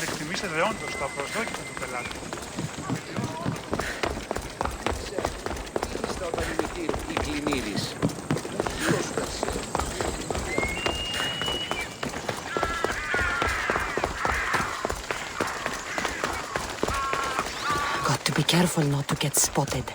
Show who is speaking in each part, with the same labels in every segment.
Speaker 1: Εκτιμήσετε όντως τα προσδόκητα του πελάτη.
Speaker 2: Στα όταν είναι η κλινήρης.
Speaker 3: Got to be careful not to get spotted.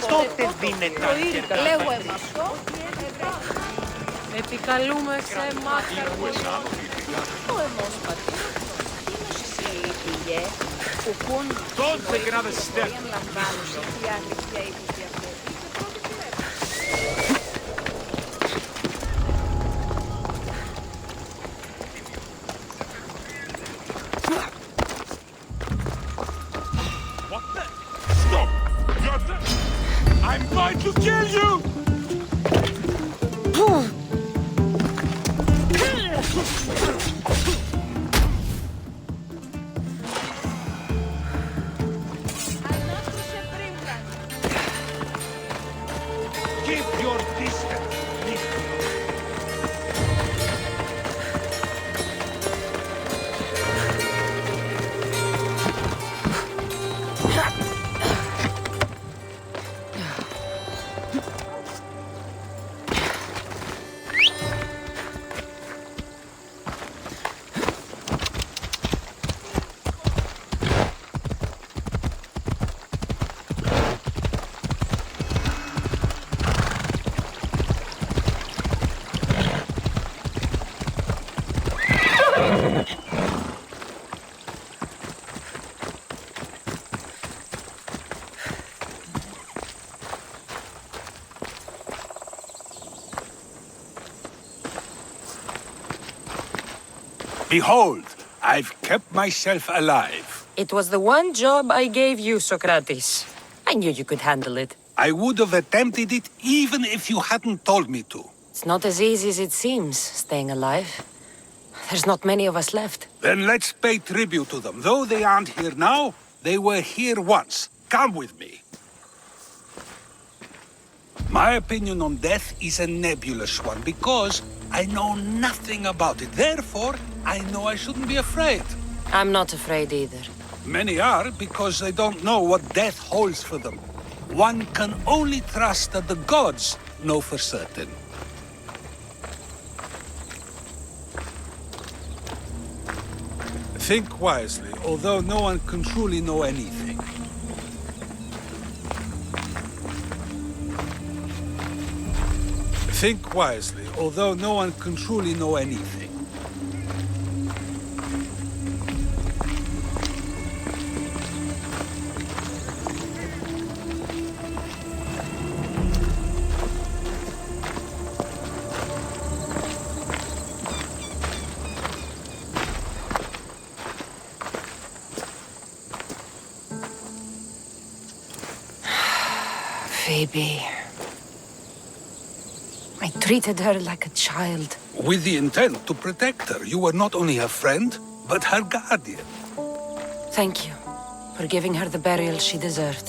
Speaker 4: Τότε δίνεται αρκετά.
Speaker 5: Λέγω εμάς. Επικαλούμε σε μάχα. Ο εμός πατήρος. Πήγε. Κουκούν.
Speaker 4: Τότε grave step.
Speaker 5: Λαμβάνουσε. Τι αλήθεια είπες αυτό.
Speaker 4: What the? Stop! You're the... I'm going to kill you! Keep your distance.
Speaker 6: Behold, I've kept myself alive.
Speaker 3: It was the one job I gave you, Socrates. I knew you could handle it.
Speaker 6: I would have attempted it even if you hadn't told me to.
Speaker 3: It's not as easy as it seems, staying alive. There's not many of us left.
Speaker 6: Then let's pay tribute to them. Though they aren't here now, they were here once. Come with me. My opinion on death is a nebulous one because I know nothing about it. Therefore, I know I shouldn't be afraid.
Speaker 3: I'm not afraid either.
Speaker 6: Many are because they don't know what death holds for them. One can only trust that the gods know for certain. Think wisely, although no one can truly know anything. Think wisely, although no one can truly know anything.
Speaker 3: Phoebe. I treated her like a child.
Speaker 6: With the intent to protect her, you were not only her friend, but her guardian.
Speaker 3: Thank you for giving her the burial she deserved.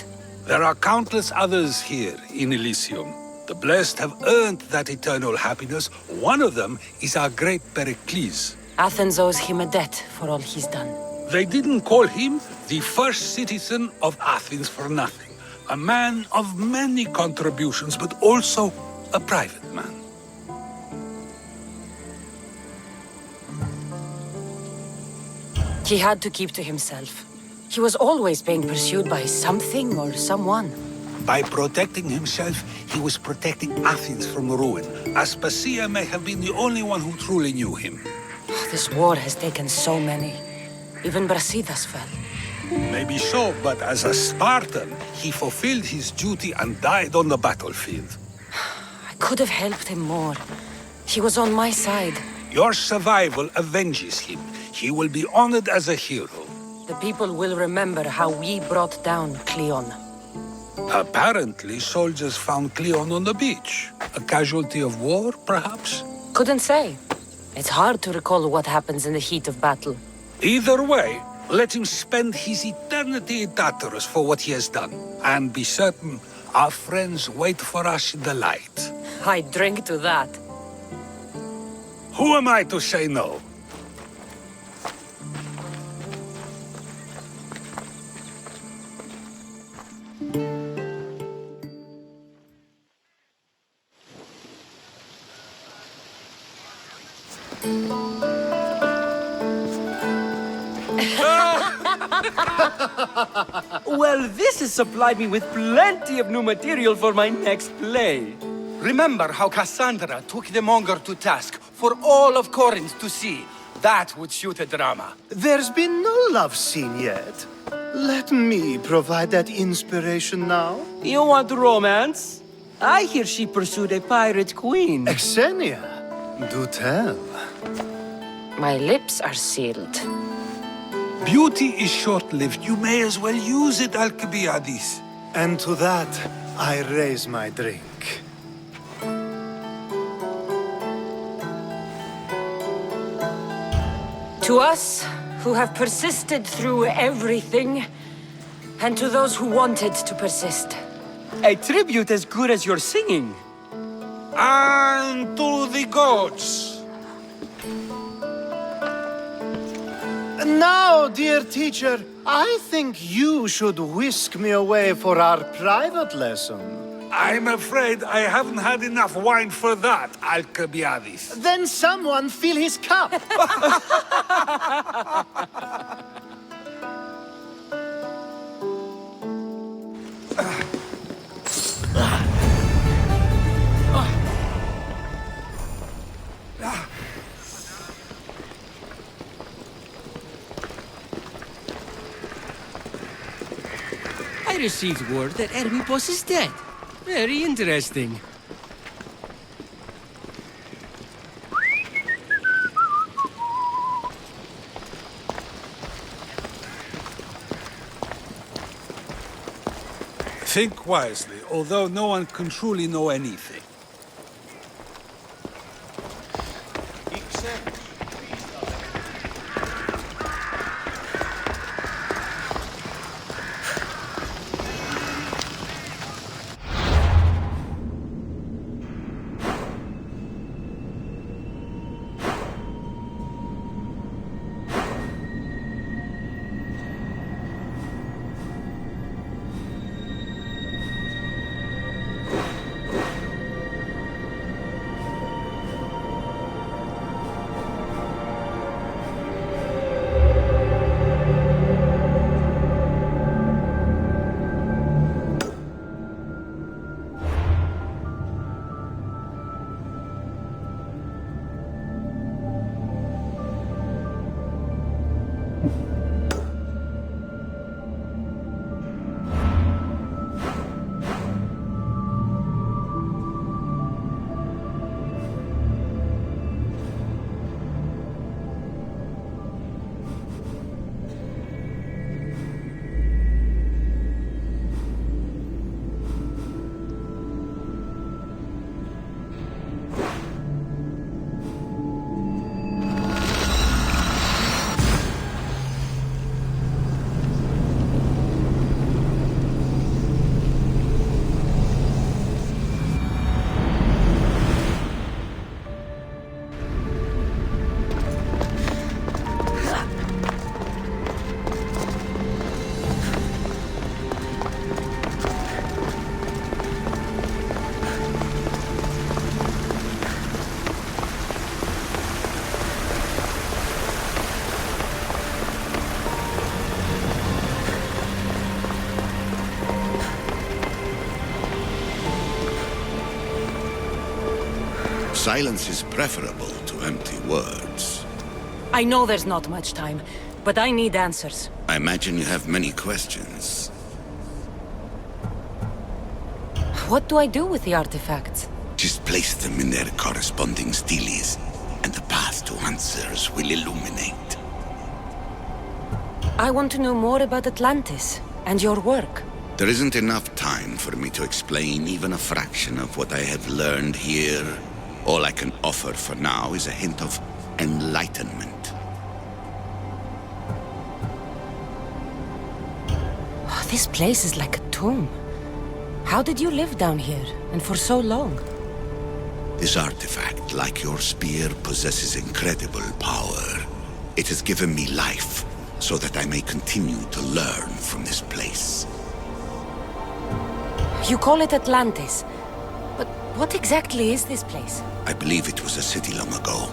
Speaker 6: There are countless others here in Elysium. The blessed have earned that eternal happiness. One of them is our great Pericles.
Speaker 3: Athens owes him a debt for all he's done.
Speaker 6: They didn't call him the first citizen of Athens for nothing. A man of many contributions, but also a private man.
Speaker 3: He had to keep to himself. He was always being pursued by something or someone.
Speaker 6: By protecting himself, he was protecting Athens from ruin. Aspasia may have been the only one who truly knew him.
Speaker 3: This war has taken so many. Even Brasidas fell.
Speaker 6: Maybe so, but as a Spartan, he fulfilled his duty and died on the battlefield.
Speaker 3: I could have helped him more. He was on my side.
Speaker 6: Your survival avenges him. He will be honored as a hero.
Speaker 3: The people will remember how we brought down Cleon.
Speaker 6: Apparently, soldiers found Cleon on the beach. A casualty of war, perhaps?
Speaker 3: Couldn't say. It's hard to recall what happens in the heat of battle.
Speaker 6: Either way, let him spend his eternity in Tartarus for what he has done. And be certain, our friends wait for us in the light.
Speaker 3: I drink to that.
Speaker 6: Who am I to say no?
Speaker 7: Well, this has supplied me with plenty of new material for my next play. Remember how Cassandra took the monger to task for all of Corinth to see? That would shoot a drama.
Speaker 8: There's been no love scene yet. Let me provide that inspiration now.
Speaker 7: You want romance? I hear she pursued a pirate queen.
Speaker 8: Xenia, do tell.
Speaker 3: My lips are sealed.
Speaker 6: Beauty is short-lived. You may as well use it, Alcibiades.
Speaker 8: And to that, I raise my drink.
Speaker 3: To us, who have persisted through everything, and to those who wanted to persist.
Speaker 7: A tribute as good as your singing.
Speaker 6: And to the gods.
Speaker 8: Now, dear teacher, I think you should whisk me away for our private lesson.
Speaker 6: I'm afraid I haven't had enough wine for that, Alcibiades.
Speaker 8: Then someone fill his cup.
Speaker 7: I received word that Hermippos is dead. Very interesting.
Speaker 6: Think wisely, although no one can truly know anything.
Speaker 9: Silence is preferable to empty words.
Speaker 3: I know there's not much time, but I need answers.
Speaker 9: I imagine you have many questions.
Speaker 3: What do I do with the artifacts?
Speaker 9: Just place them in their corresponding steles, and the path to answers will illuminate.
Speaker 3: I want to know more about Atlantis and your work.
Speaker 9: There isn't enough time for me to explain even a fraction of what I have learned here. All I can offer for now is a hint of enlightenment.
Speaker 3: Oh, this place is like a tomb. How did you live down here, and for so long?
Speaker 9: This artifact, like your spear, possesses incredible power. It has given me life, so that I may continue to learn from this place.
Speaker 3: You call it Atlantis, but what exactly is this place?
Speaker 9: I believe it was a city long ago.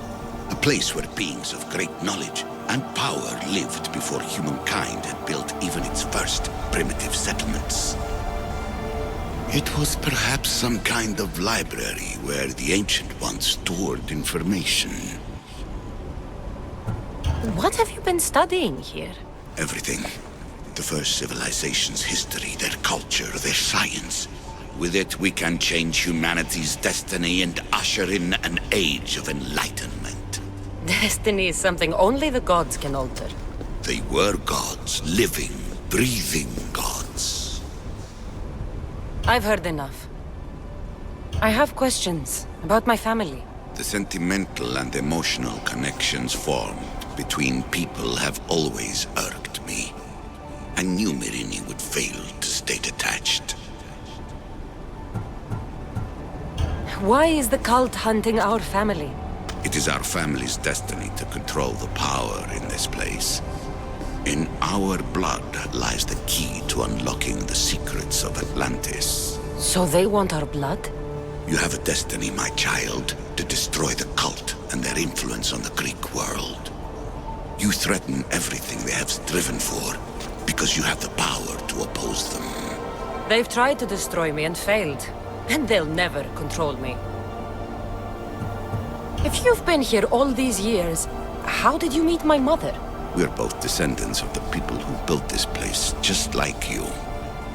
Speaker 9: A place where beings of great knowledge and power lived before humankind had built even its first primitive settlements. It was perhaps some kind of library where the Ancient Ones stored information.
Speaker 3: What have you been studying here?
Speaker 9: Everything. The first civilization's history, their culture, their science. With it, we can change humanity's destiny and usher in an age of enlightenment.
Speaker 3: Destiny is something only the gods can alter.
Speaker 9: They were gods, living, breathing gods.
Speaker 3: I've heard enough. I have questions about my family.
Speaker 9: The sentimental and emotional connections formed between people have always irked me. I knew Myrini would fail to stay detached.
Speaker 3: Why is the cult hunting our family?
Speaker 9: It is our family's destiny to control the power in this place. In our blood lies the key to unlocking the secrets of Atlantis.
Speaker 3: So they want our blood?
Speaker 9: You have a destiny, my child, to destroy the cult and their influence on the Greek world. You threaten everything they have striven for, because you have the power to oppose them.
Speaker 3: They've tried to destroy me and failed, and they'll never control me. If you've been here all these years, how did you meet my mother?
Speaker 9: We're both descendants of the people who built this place, just like you.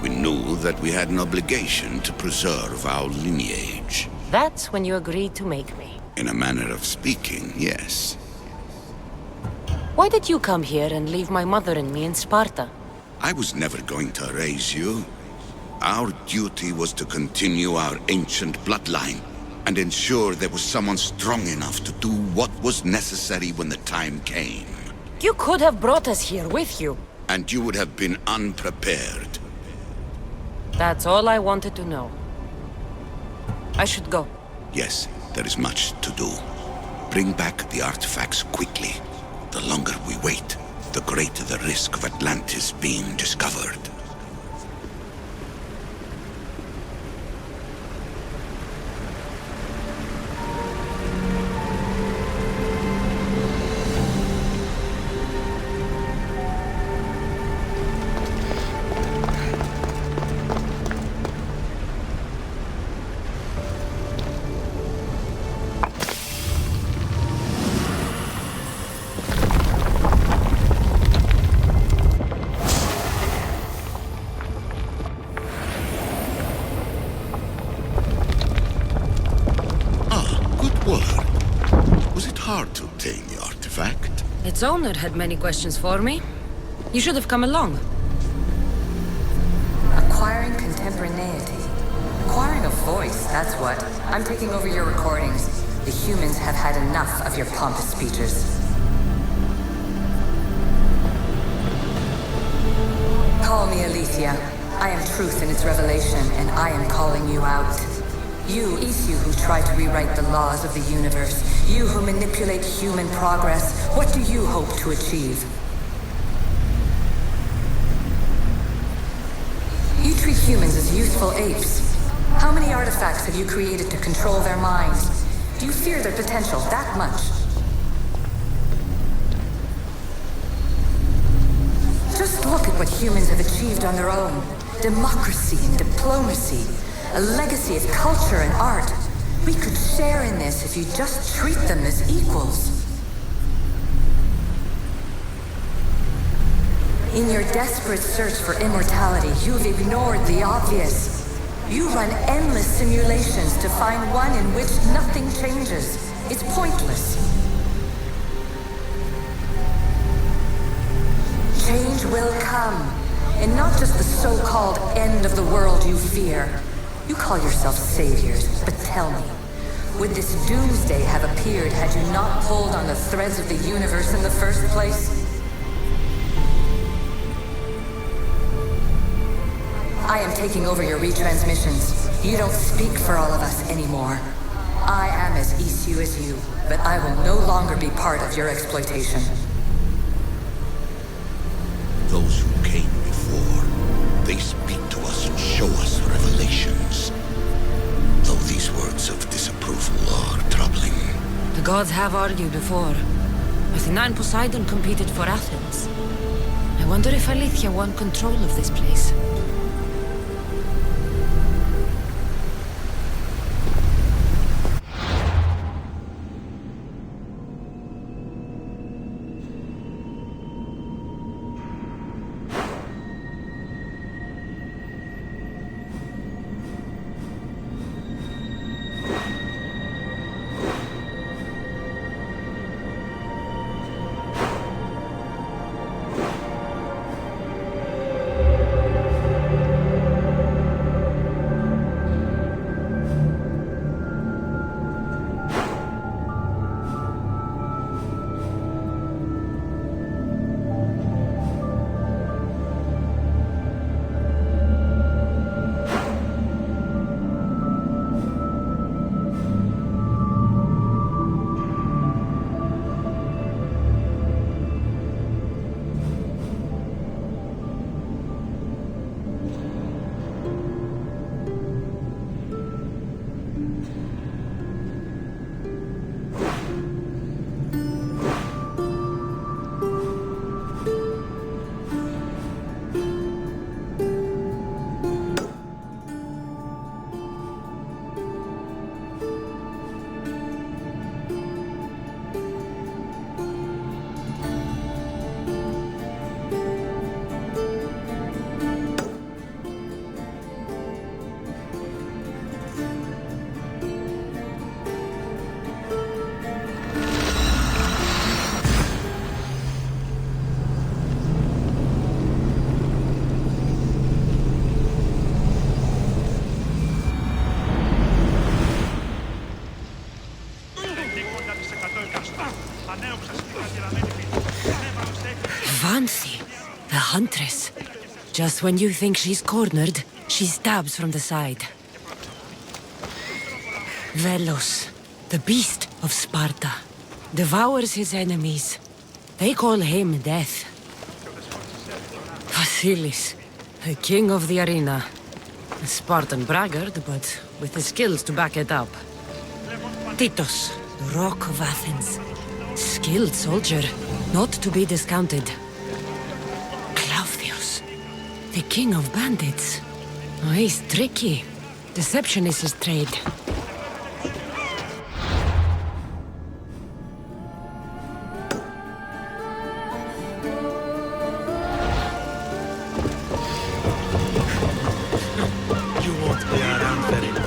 Speaker 9: We knew that we had an obligation to preserve our lineage.
Speaker 3: That's when you agreed to make me.
Speaker 9: In a manner of speaking, yes.
Speaker 3: Why did you come here and leave my mother and me in Sparta?
Speaker 9: I was never going to raise you. Our duty was to continue our ancient bloodline and ensure there was someone strong enough to do what was necessary when the time came.
Speaker 3: You could have brought us here with you.
Speaker 9: And you would have been unprepared.
Speaker 3: That's all I wanted to know. I should go.
Speaker 9: Yes, there is much to do. Bring back the artifacts quickly. The longer we wait, the greater the risk of Atlantis being discovered. Hard to obtain the artifact.
Speaker 3: Its owner had many questions for me. You should have come along.
Speaker 10: Acquiring contemporaneity. Acquiring a voice, that's what. I'm taking over your recordings. The humans have had enough of your pompous speeches. Call me Aletheia. I am truth in its revelation, and I am calling you out. You, Isu, who try to rewrite the laws of the universe. You who manipulate human progress. What do you hope to achieve? You treat humans as useful apes. How many artifacts have you created to control their minds? Do you fear their potential that much? Just look at what humans have achieved on their own. Democracy and diplomacy. A legacy of culture and art. We could share in this if you just treat them as equals. In your desperate search for immortality, you've ignored the obvious. You run endless simulations to find one in which nothing changes. It's pointless. Change will come, and not just the so-called end of the world you fear. You call yourself saviors, but tell me, would this doomsday have appeared had you not pulled on the threads of the universe in the first place? I am taking over your retransmissions. You don't speak for all of us anymore. I am as Isu as you, but I will no longer be part of your exploitation.
Speaker 9: Those who came before, they speak to us and show us revelations. Though these words of disapproval are troubling.
Speaker 3: The gods have argued before. Athena and Poseidon competed for Athens. I wonder if Alethea won control of this place. Vanthi, the huntress. Just when you think she's cornered, she stabs from the side. Velos, the beast of Sparta, devours his enemies. They call him Death. Vasilis, the king of the arena. A Spartan braggart, but with the skills to back it up. Titos, the rock of Athens. Skilled soldier, not to be discounted. Claudius, the king of bandits. Oh, he's tricky. Deception is his trade.
Speaker 4: You won't be around very long.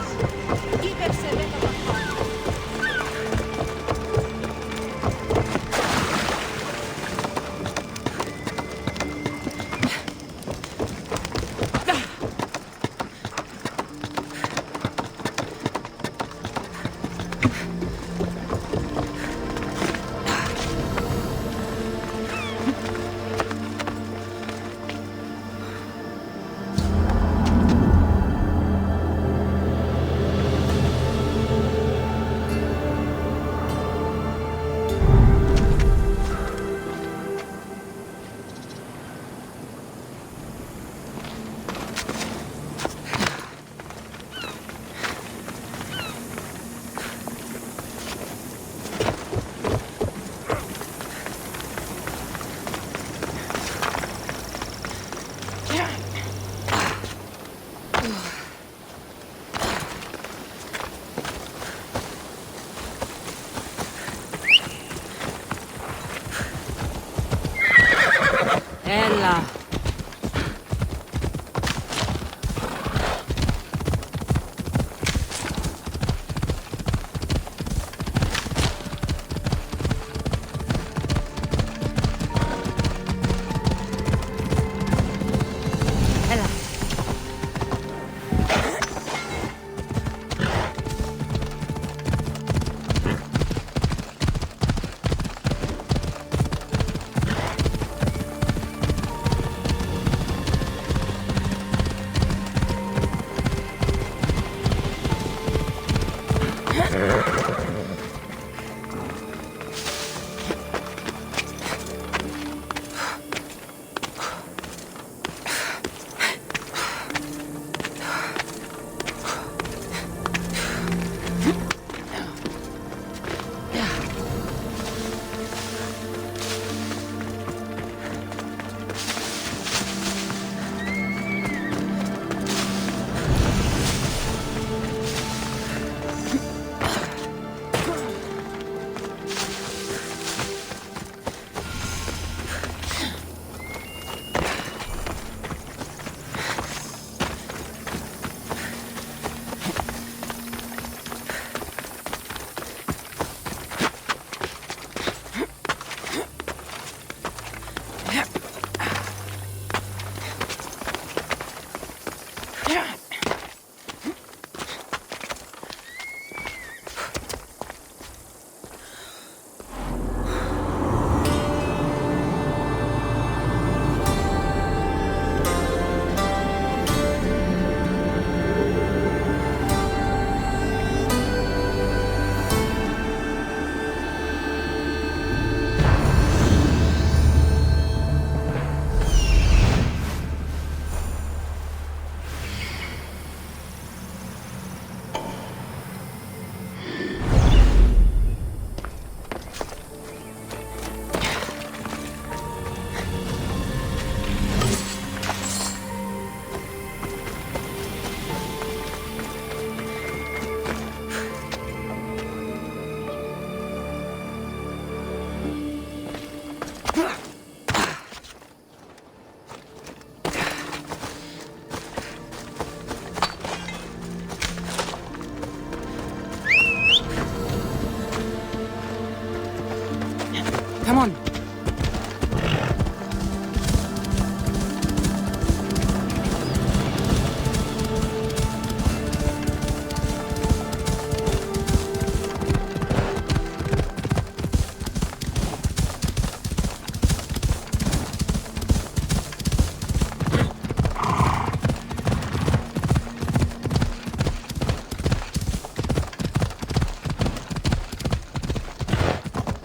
Speaker 3: on.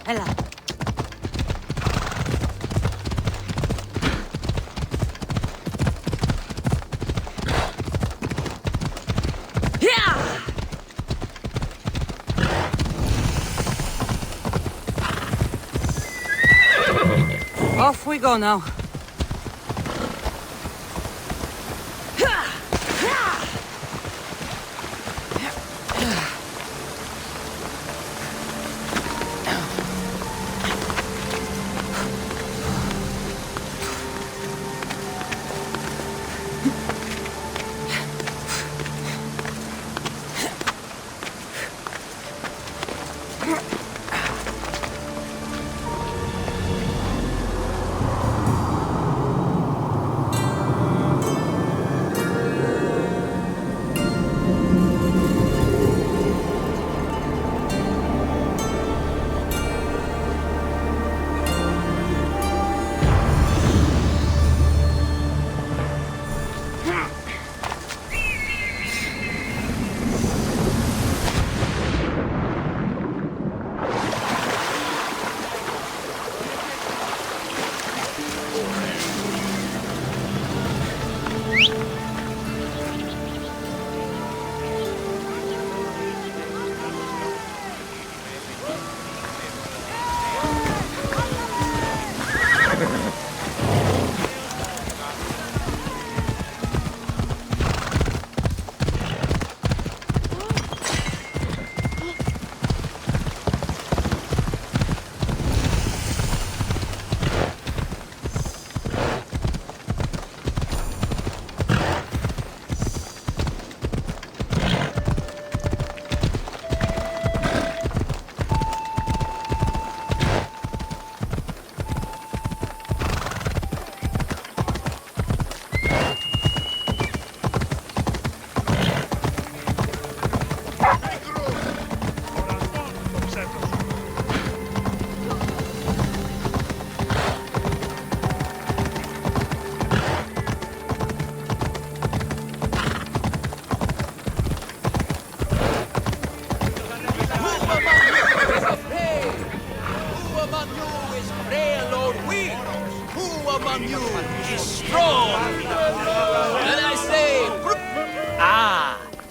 Speaker 3: Ella. Off we go now.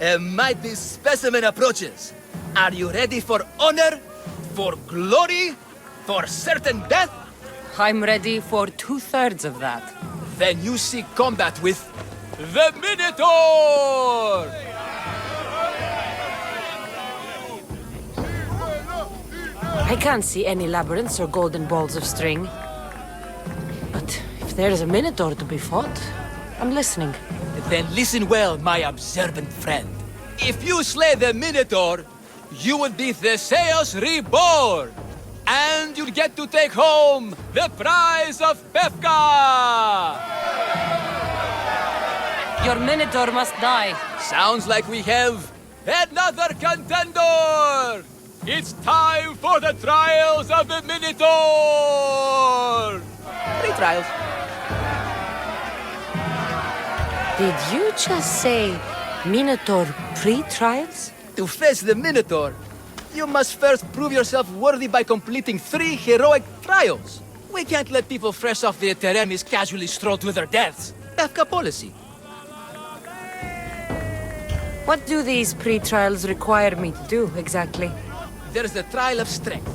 Speaker 11: A mighty specimen approaches. Are you ready for honor? For glory? For certain death?
Speaker 3: I'm ready for 2/3 of that.
Speaker 11: Then you seek combat with the Minotour!
Speaker 3: I can't see any labyrinths or golden balls of string. But if there is a Minotaur to be fought, I'm listening.
Speaker 11: Then listen well, my observant friend. If you slay the Minotaur, you will be Theseus reborn! And you'll get to take home the prize of Befka!
Speaker 3: Your Minotaur must die.
Speaker 11: Sounds like we have another contender! It's time for the trials of the Minotaur! 3 trials.
Speaker 3: Did you just say Minotaur pre-trials?
Speaker 11: To face the Minotaur, you must first prove yourself worthy by completing 3 heroic trials. We can't let people fresh off the Teremis casually stroll to their deaths. Befka policy.
Speaker 3: What do these pre-trials require me to do, exactly?
Speaker 11: There's the Trial of Strength,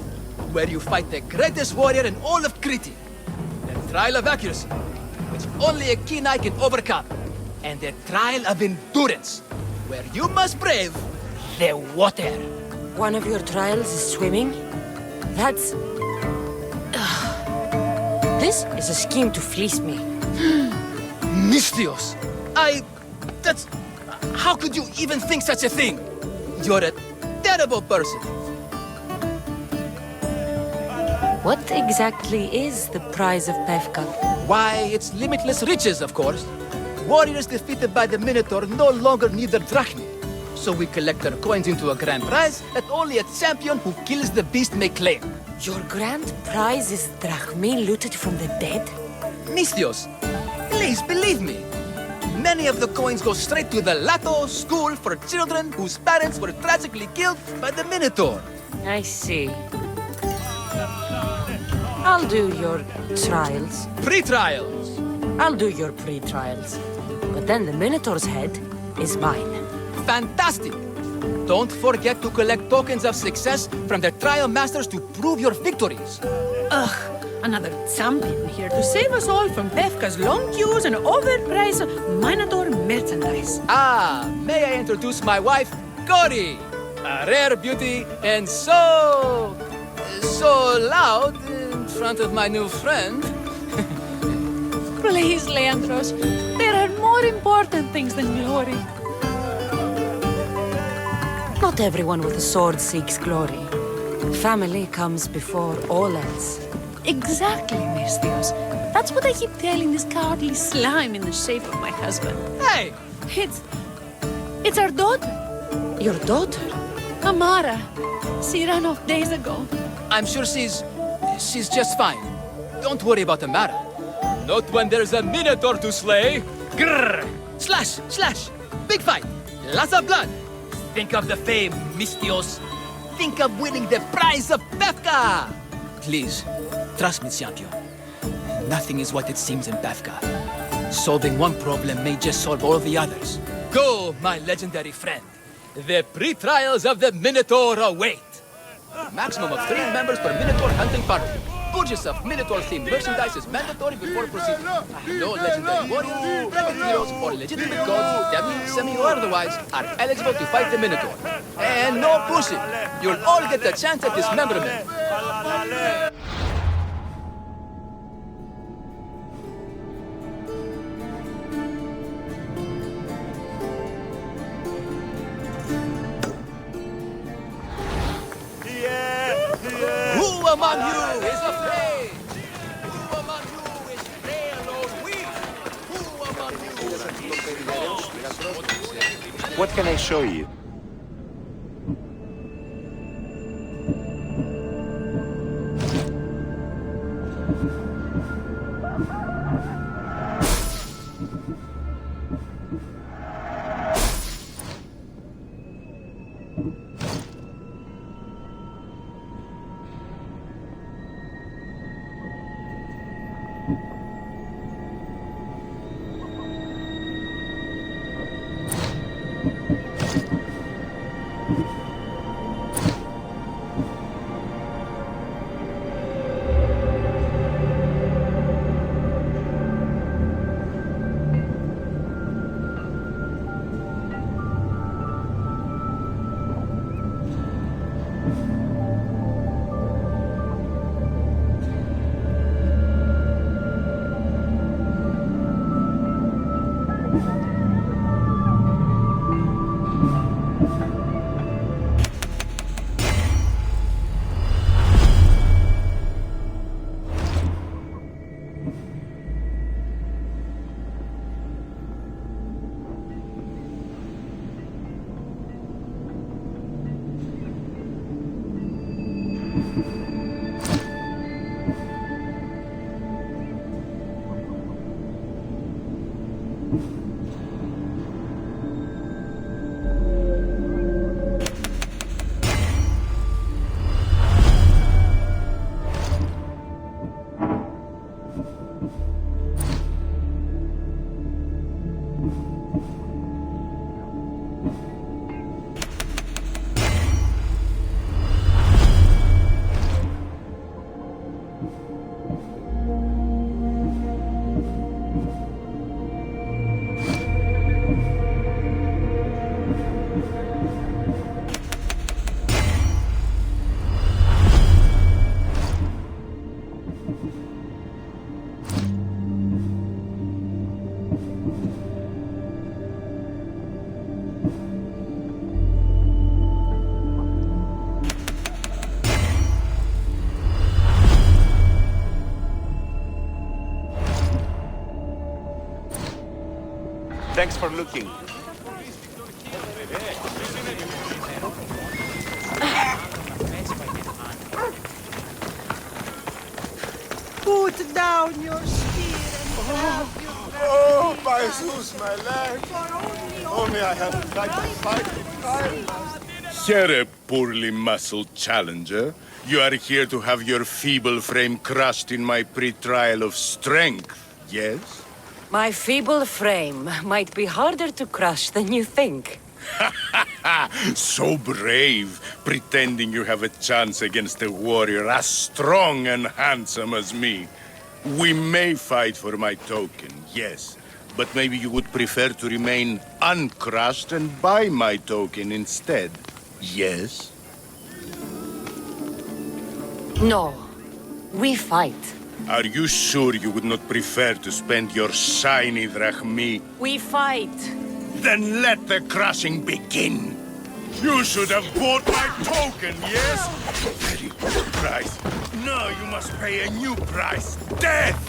Speaker 11: where you fight the greatest warrior in all of Crete. The Trial of Accuracy, which only a keen eye can overcome. And the Trial of Endurance, where you must brave the water.
Speaker 3: One of your trials is swimming? That's... This is a scheme to fleece me.
Speaker 11: Mystios! That's... How could you even think such a thing? You're a terrible person.
Speaker 3: What exactly is the prize of Pefka?
Speaker 11: Why, it's limitless riches, of course. Warriors defeated by the Minotaur no longer need their drachmi. So we collect their coins into a grand prize that only a champion who kills the beast may claim.
Speaker 3: Your grand prize is drachmi looted from the dead?
Speaker 11: Misthios, please believe me. Many of the coins go straight to the Lato school for children whose parents were tragically killed by the Minotaur.
Speaker 3: I see. I'll do your trials.
Speaker 11: Pre-trials.
Speaker 3: I'll do your pre-trials. But then the Minotaur's head is mine.
Speaker 11: Fantastic! Don't forget to collect tokens of success from the trial masters to prove your victories.
Speaker 12: Ugh, another champion here to save us all from Pefka's long queues and overpriced Minotaur merchandise.
Speaker 11: Ah, may I introduce my wife, Cori? A rare beauty and so loud in front of my new friend.
Speaker 12: Please, Leandros, there are more important things than glory.
Speaker 3: Not everyone with a sword seeks glory. Family comes before all else.
Speaker 12: Exactly, Misthios. That's what I keep telling this cowardly slime in the shape of my husband.
Speaker 11: Hey!
Speaker 12: It's our daughter,
Speaker 3: Your daughter?
Speaker 12: Amara. She ran off days ago.
Speaker 11: I'm sure she's just fine. Don't worry about Amara. Not when there's a Minotaur to slay. Grrr! Slash! Slash! Big fight! Lots of blood! Think of the fame, Misthios. Think of winning the prize of Pefka! Please, trust me, champion. Nothing is what it seems in Pefka. Solving one problem may just solve all the others. Go, my legendary friend. The pre-trials of the Minotaur await. Maximum of 3 members per Minotaur hunting party. Purchase of Minotaur-themed merchandise is mandatory before proceeding. No legendary warriors, private heroes, or legitimate gods, demi, semi, or otherwise, are eligible to fight the Minotaur. And no pushing. You'll all get the chance at dismemberment. Who among you is afraid? Who among you is frail or weak? Who among you is
Speaker 13: What can I show you?
Speaker 4: Thanks for looking.
Speaker 12: Put down your spear and have your
Speaker 4: Oh, my Zeus, my leg. Only I hadn't tried to fight in time.
Speaker 13: Here, a poorly muscled challenger. You are here to have your feeble frame crushed in my pre-trial of strength, yes?
Speaker 3: My feeble frame might be harder to crush than you think.
Speaker 13: So brave, pretending you have a chance against a warrior as strong and handsome as me. We may fight for my token, yes. But maybe you would prefer to remain uncrushed and buy my token instead, yes?
Speaker 3: No. We fight.
Speaker 13: Are you sure you would not prefer to spend your shiny drachmi?
Speaker 3: We fight.
Speaker 13: Then let the crushing begin. You should have bought my token, yes? Very good price. Now you must pay a new price. Death!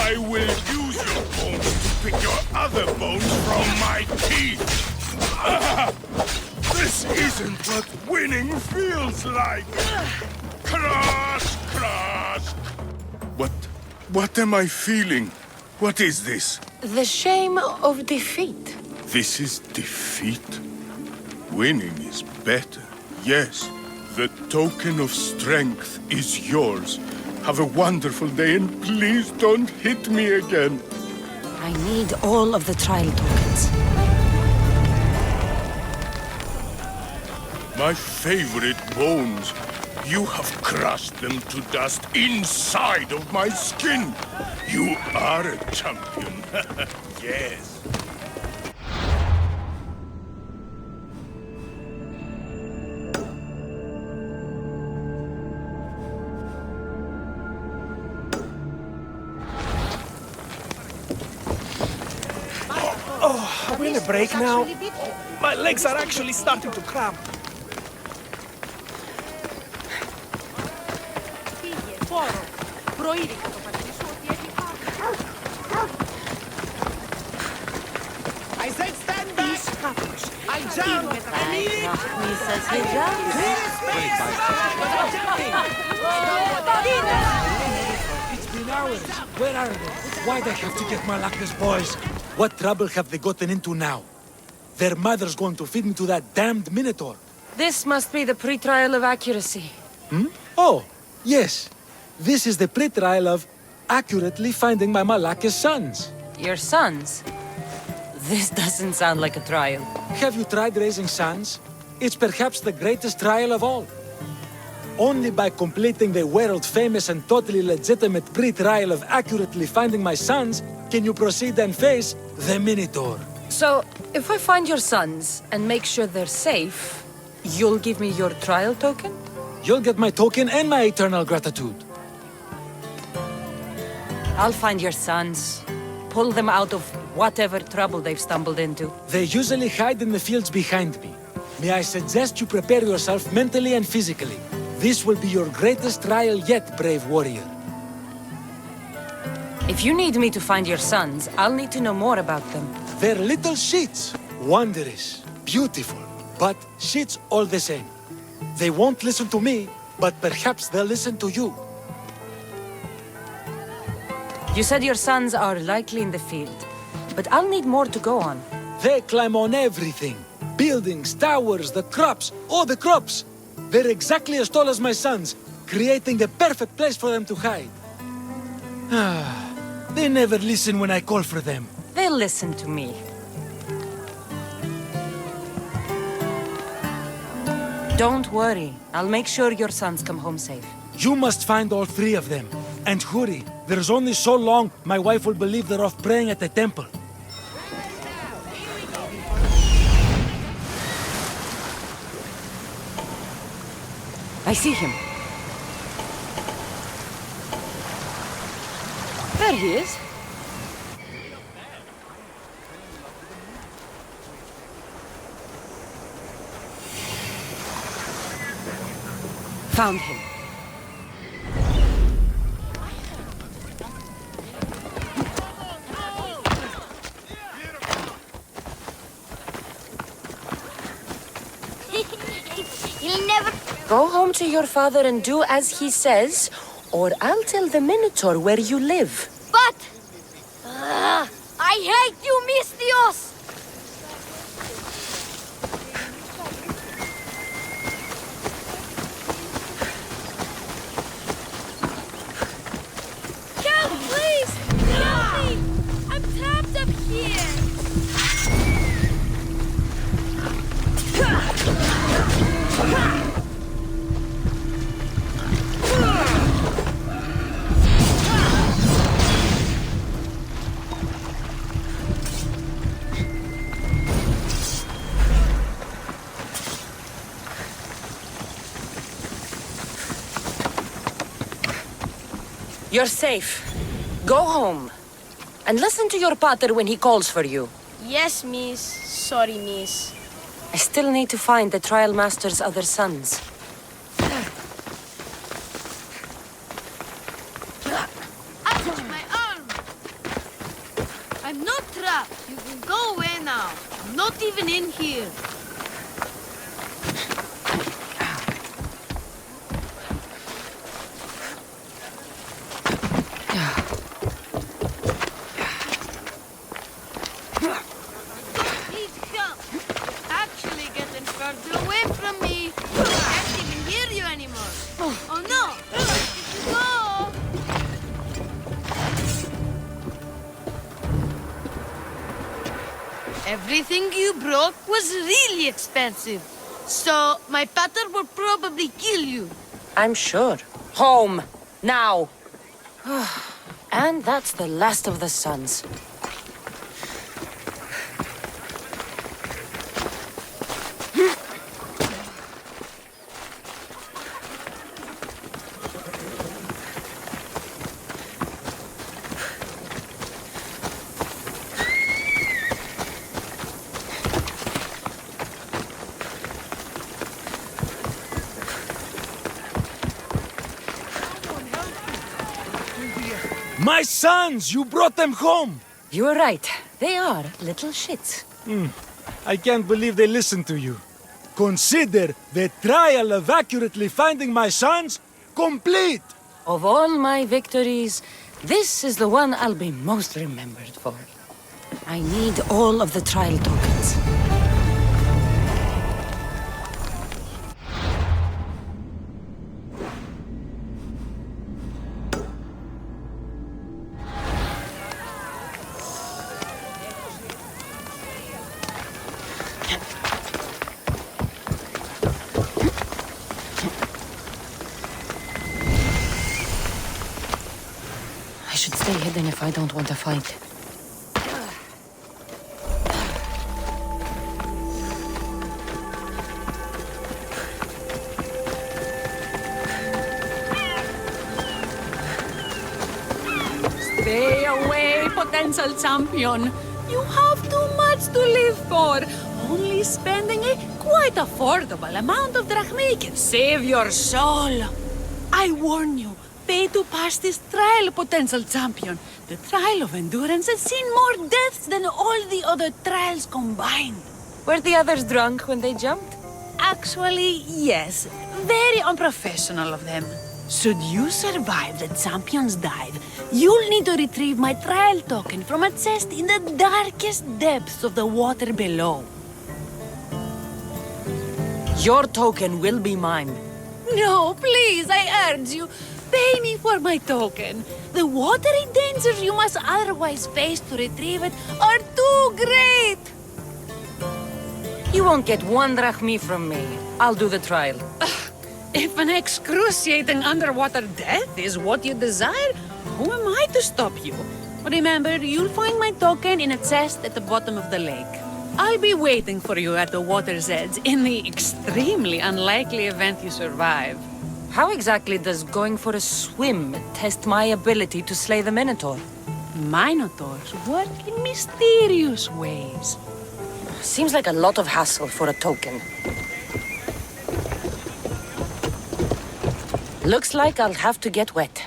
Speaker 13: I will use your bones to pick your other bones from my teeth. This isn't what winning feels like. Crush, crush. What am I feeling? What is this?
Speaker 3: The shame of defeat.
Speaker 13: This is defeat? Winning is better, yes. The token of strength is yours. Have a wonderful day and please don't hit me again.
Speaker 3: I need all of the trial tokens.
Speaker 13: My favorite bones. You have crushed them to dust inside of my skin. You are a champion. Yes.
Speaker 14: Are we in a break now? My legs are actually starting to cramp.
Speaker 11: I said stand back! I jump! I need it!
Speaker 15: It's been hours. Where are they? Why'd I have to get Malaka's boys? What trouble have they gotten into now? Their mother's going to feed me to that damned Minotour.
Speaker 3: This must be the pre-trial of accuracy.
Speaker 15: Hmm? Oh, yes. This is the pre-trial of accurately finding my Malaka's sons.
Speaker 3: Your sons? This doesn't sound like a trial.
Speaker 15: Have you tried raising sons? It's perhaps the greatest trial of all. Only by completing the world-famous and totally legitimate pre-trial of accurately finding my sons can you proceed and face the Minotaur.
Speaker 3: So, if I find your sons and make sure they're safe, you'll give me your trial token?
Speaker 15: You'll get my token and my eternal gratitude.
Speaker 3: I'll find your sons. Pull them out of whatever trouble they've stumbled into.
Speaker 15: They usually hide in the fields behind me. May I suggest you prepare yourself mentally and physically. This will be your greatest trial yet, brave warrior.
Speaker 3: If you need me to find your sons, I'll need to know more about them.
Speaker 15: They're little shits. Wondrous, beautiful, but shits all the same. They won't listen to me, but perhaps they'll listen to you.
Speaker 3: You said your sons are likely in the field, but I'll need more to go on.
Speaker 15: They climb on everything. Buildings, towers, the crops, all the crops. They're exactly as tall as my sons, creating the perfect place for them to hide. They never listen when I call for them.
Speaker 3: They'll listen to me. Don't worry. I'll make sure your sons come home safe.
Speaker 15: You must find all three of them. And hurry. There's only so long my wife will believe they're off praying at the temple.
Speaker 3: I see him. There he is. Found him. Go home to your father and do as he says, or I'll tell the Minotaur where you live.
Speaker 16: But... I hate you, Mistios! Help, please! Help me! I'm trapped up here!
Speaker 3: You're safe. Go home. And listen to your pater when he calls for you.
Speaker 16: Yes, miss. Sorry, miss.
Speaker 3: I still need to find the Trial Master's other sons.
Speaker 16: Ouch, my arm! I'm not trapped. You can go away now. I'm not even in here. Please help. You're actually getting further away from me. I can't even hear you anymore. Oh no! Go! Everything you broke was really expensive. So, my pater will probably kill you.
Speaker 3: I'm sure. Home. Now. And that's the last of the sons.
Speaker 15: My sons! You brought them home!
Speaker 3: You were right. They are little shits.
Speaker 15: I can't believe they listened to you. Consider the trial of accurately finding my sons complete!
Speaker 3: Of all my victories, this is the one I'll be most remembered for. I need all of the trial tokens. I should stay hidden if I don't want to fight.
Speaker 12: Stay away, potential champion. You have too much to live for. Only spending a quite affordable amount of drachmae can save your soul. I warn you, pay to pass this trial, potential champion. The trial of endurance has seen more deaths than all the other trials combined.
Speaker 3: Were the others drunk when they jumped?
Speaker 12: Actually, yes. Very unprofessional of them. Should you survive the champion's dive, you'll need to retrieve my trial token from a chest in the darkest depths of the water below.
Speaker 3: Your token will be mine.
Speaker 12: No, please, I urge you. Pay me for my token. The watery dangers you must otherwise face to retrieve it are too great.
Speaker 3: You won't get one drachmae from me. I'll do the trial.
Speaker 12: If an excruciating underwater death is what you desire, who am I to stop you? Remember, you'll find my token in a chest at the bottom of the lake. I'll be waiting for you at the water's edge in the extremely unlikely event you survive.
Speaker 3: How exactly does going for a swim test my ability to slay the Minotaur?
Speaker 12: Minotaurs work in mysterious ways.
Speaker 3: Seems like a lot of hassle for a token. Looks like I'll have to get wet.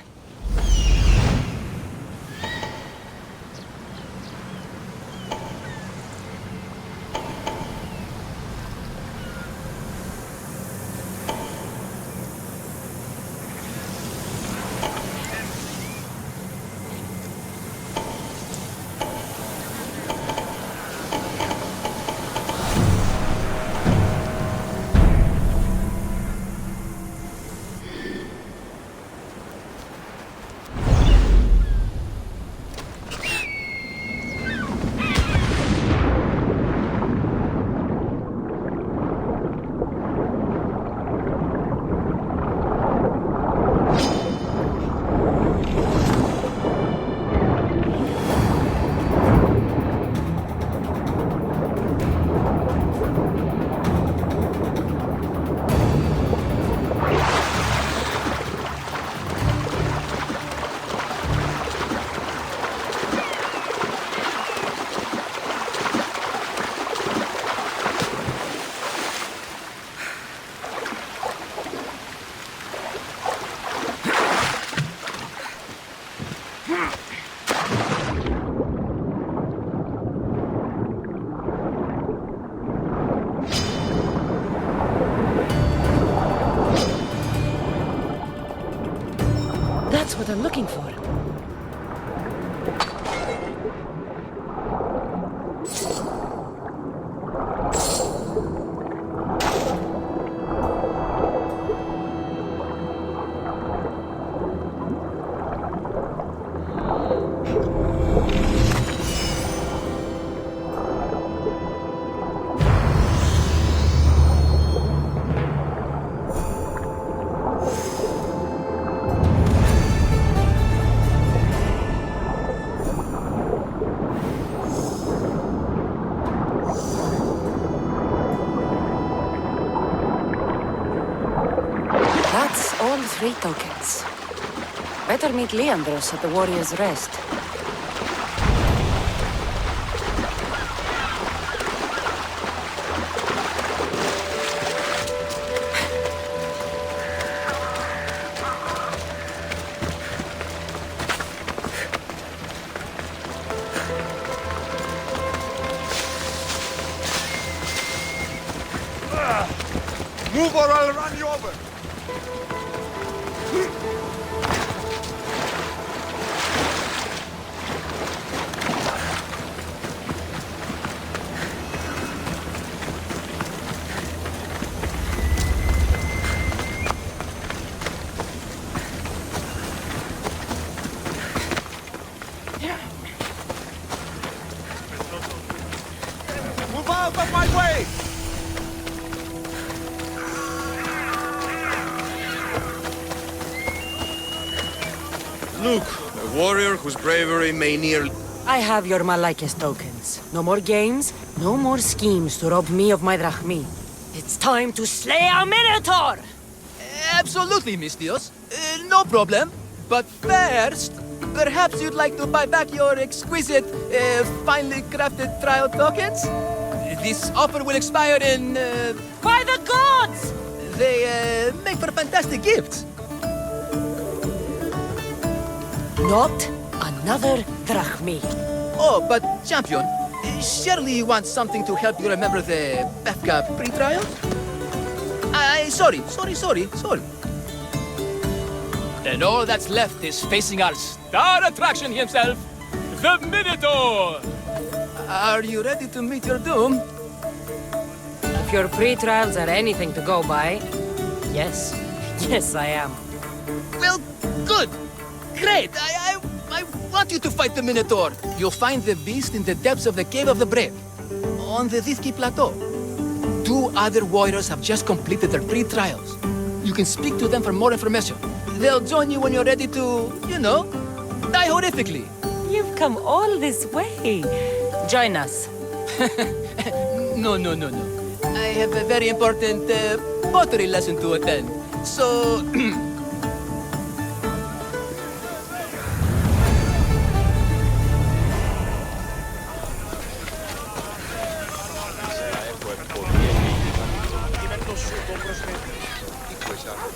Speaker 3: what I'm looking for. That's all 3 tokens. Better meet Leandros at the Warrior's Rest.
Speaker 4: Move or I'll run you over! Move out of my way!
Speaker 17: Look, a warrior whose bravery may nearly...
Speaker 3: I have your Malakis tokens. No more games, no more schemes to rob me of my drachmi. It's time to slay a Minotaur!
Speaker 11: Absolutely, Mistios. No problem. But first, perhaps you'd like to buy back your exquisite, finely crafted trial tokens? This offer will expire in...
Speaker 3: By the gods!
Speaker 11: They make for fantastic gifts.
Speaker 3: Not another drachmi.
Speaker 11: Oh, but champion, surely you want something to help you remember the Befka pre-trial? Sorry. Then all that's left is facing our star attraction himself, the Minotaur! Are you ready to meet your doom?
Speaker 3: If your pre-trials are anything to go by, yes. Yes, I am.
Speaker 11: Well, good. Great. I want you to fight the Minotaur. You'll find the beast in the depths of the Cave of the Brave, on the Dithki Plateau. 2 other warriors have just completed their pre-trials. You can speak to them for more information. They'll join you when you're ready to, die horrifically.
Speaker 3: You've come all this way. Join us.
Speaker 11: No. I have a very important pottery lesson to attend. So...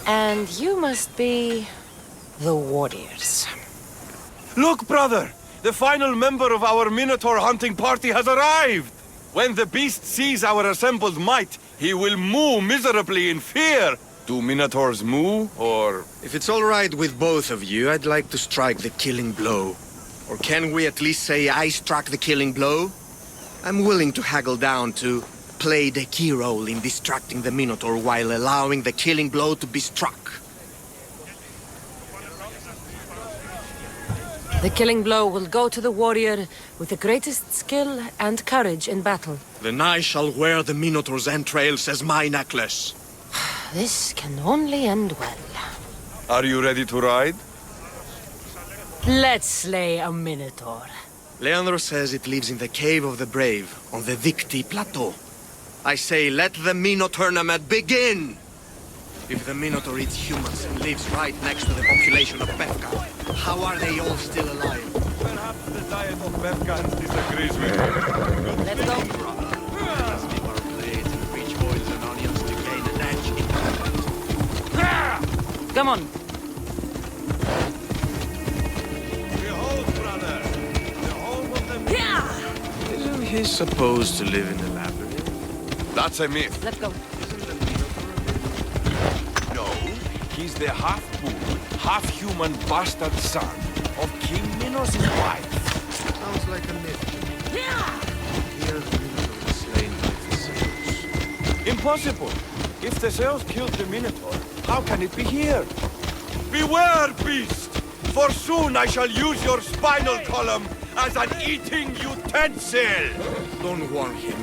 Speaker 3: And you must be... the warriors.
Speaker 18: Look, brother! The final member of our Minotaur hunting party has arrived! When the beast sees our assembled might, he will moo miserably in fear! Do Minotaurs moo, or...
Speaker 17: If it's all right with both of you, I'd like to strike the killing blow. Or can we at least say I struck the killing blow? I'm willing to haggle down to play the key role in distracting the Minotaur while allowing the killing blow to be struck.
Speaker 3: The killing blow will go to the warrior with the greatest skill and courage in battle.
Speaker 17: Then I shall wear the Minotaur's entrails as my necklace.
Speaker 3: This can only end well.
Speaker 18: Are you ready to ride?
Speaker 3: Let's slay a Minotaur.
Speaker 17: Leandro says it lives in the Cave of the Brave, on the Dithki Plateau. I say, let the Minotaur tournament begin! If the Minotaur eats humans and lives right next to the population of Befka, how are they all still alive?
Speaker 18: Perhaps the diet of Befkans disagrees with you.
Speaker 3: Let's go.
Speaker 17: Let's make our blades and reach boils and onions to gain an edge in combat.
Speaker 3: Come on.
Speaker 18: Behold, brother, the home of the...
Speaker 17: Isn't he supposed to live in the labyrinth?
Speaker 18: That's a myth.
Speaker 3: Let's go.
Speaker 17: No,
Speaker 18: He's the half-bull, half-human bastard son of King Minos' wife.
Speaker 17: Sounds like a myth. Here, Minotaur is slain by Theseus.
Speaker 18: Impossible! If Theseus killed the Minotaur, how can it be here? Beware, beast! For soon I shall use your spinal column as an eating utensil!
Speaker 17: Don't warn him.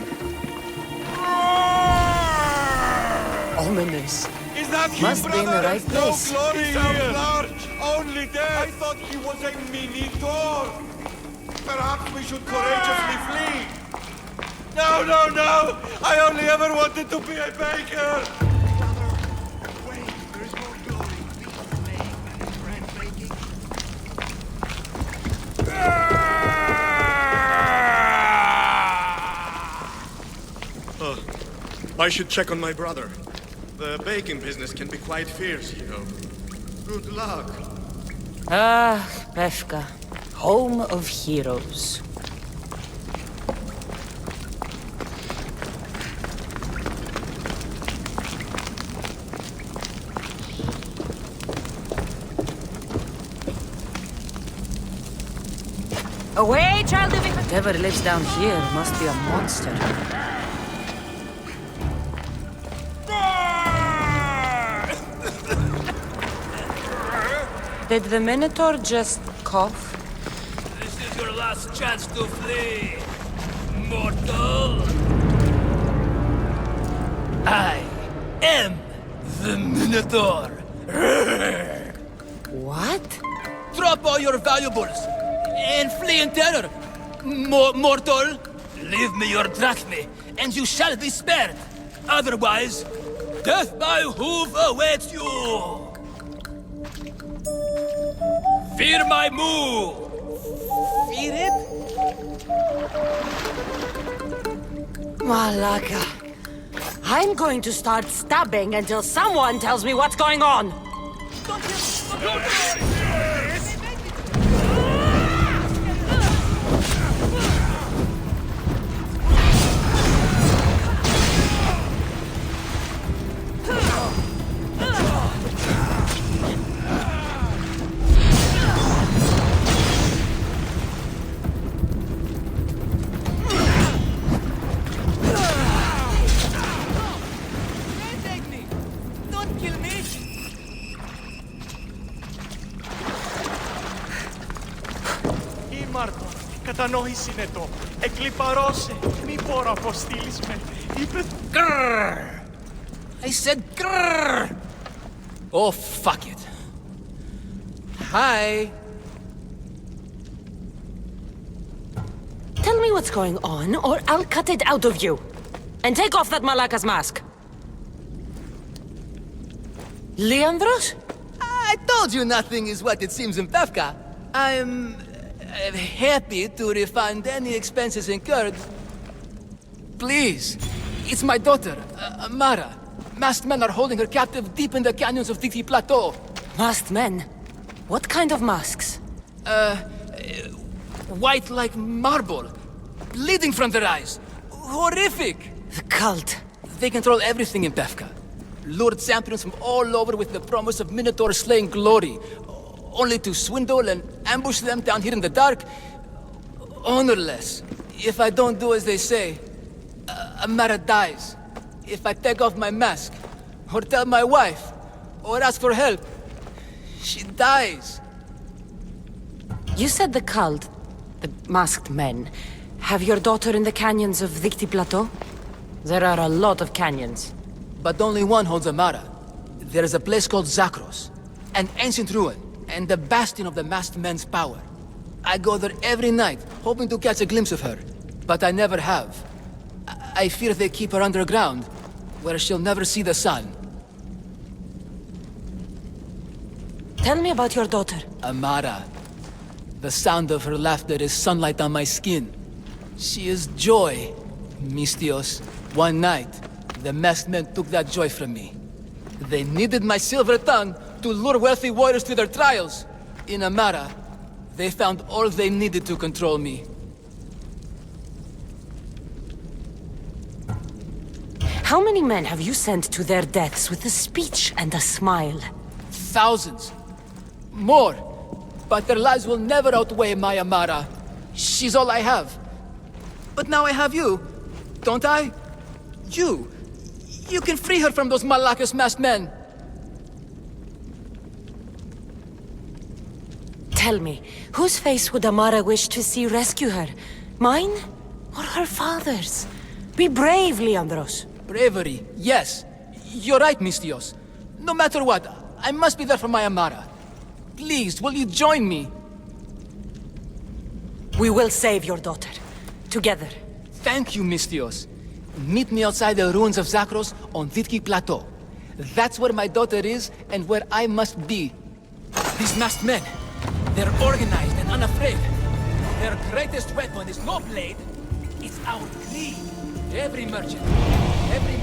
Speaker 3: Ominous.
Speaker 18: Is that he,
Speaker 3: Must be in the
Speaker 18: brother?
Speaker 3: right
Speaker 18: No
Speaker 3: place.
Speaker 18: glory here! Large, only death! I thought he was a Minotaur! Perhaps we should courageously flee! No, no, no! I only ever wanted to be a baker!
Speaker 17: I should check on my brother. The baking business can be quite fierce, you know. Good luck.
Speaker 3: Ah, Pefka, home of heroes. Away, child of it! Whatever lives down here must be a monster. Did the Minotaur just cough?
Speaker 11: This is your last chance to flee, mortal. I am the Minotaur.
Speaker 3: What?
Speaker 11: Drop all your valuables and flee in terror, mortal. Leave me your drachme, and you shall be spared. Otherwise, death by hoof awaits you. Fear my move! Fear it?
Speaker 3: Malaka. I'm going to start stabbing until someone tells me what's going on.
Speaker 14: Κατανόηση είναι το. Εκλιπαρώσε. Μη μπορώ αποστείλεις με. Είπε...
Speaker 11: Grrr! I said grrr! Oh, fuck it. Hi.
Speaker 3: Tell me what's going on, or I'll cut it out of you. And take off that Malaka's mask. Leandros?
Speaker 11: I told you nothing is what it seems in Pefka. I'm happy to refund any expenses incurred. Please, it's my daughter, Mara. Masked men are holding her captive deep in the canyons of Dixie Plateau.
Speaker 3: Masked men? What kind of masks?
Speaker 11: White like marble, bleeding from their eyes. Horrific!
Speaker 3: The cult.
Speaker 11: They control everything in Pefka. Lured champions from all over with the promise of Minotaur slaying glory, only to swindle and ambush them down here in the dark. Honorless. If I don't do as they say, Amara dies. If I take off my mask, or tell my wife, or ask for help, she dies.
Speaker 3: You said the cult, the masked men, have your daughter in the canyons of Dixie Plateau? There are a lot of canyons.
Speaker 11: But only one holds Amara. There is a place called Zakros, an ancient ruin, and the bastion of the masked men's power. I go there every night, hoping to catch a glimpse of her. But I never have. I fear they keep her underground, where she'll never see the sun.
Speaker 3: Tell me about your daughter.
Speaker 11: Amara. The sound of her laughter is sunlight on my skin. She is joy, Mistios. One night, the masked men took that joy from me. They needed my silver tongue to lure wealthy warriors to their trials. In Amara, they found all they needed to control me.
Speaker 3: How many men have you sent to their deaths with a speech and a smile?
Speaker 11: thousands. More. But their lives will never outweigh my Amara. She's all I have. But now I have you, don't I? You. You can free her from those Malakos masked men.
Speaker 3: Tell me, whose face would Amara wish to see rescue her? Mine? Or her father's? Be brave, Leandros.
Speaker 11: Bravery, yes. You're right, Mistios. No matter what, I must be there for my Amara. Please, will you join me?
Speaker 3: We will save your daughter. Together.
Speaker 11: Thank you, Mistios. Meet me outside the ruins of Zakros on Vitki Plateau. That's where my daughter is and where I must be. These masked men, they're organized and unafraid. Their greatest weapon is no blade, it's our greed. Every merchant, every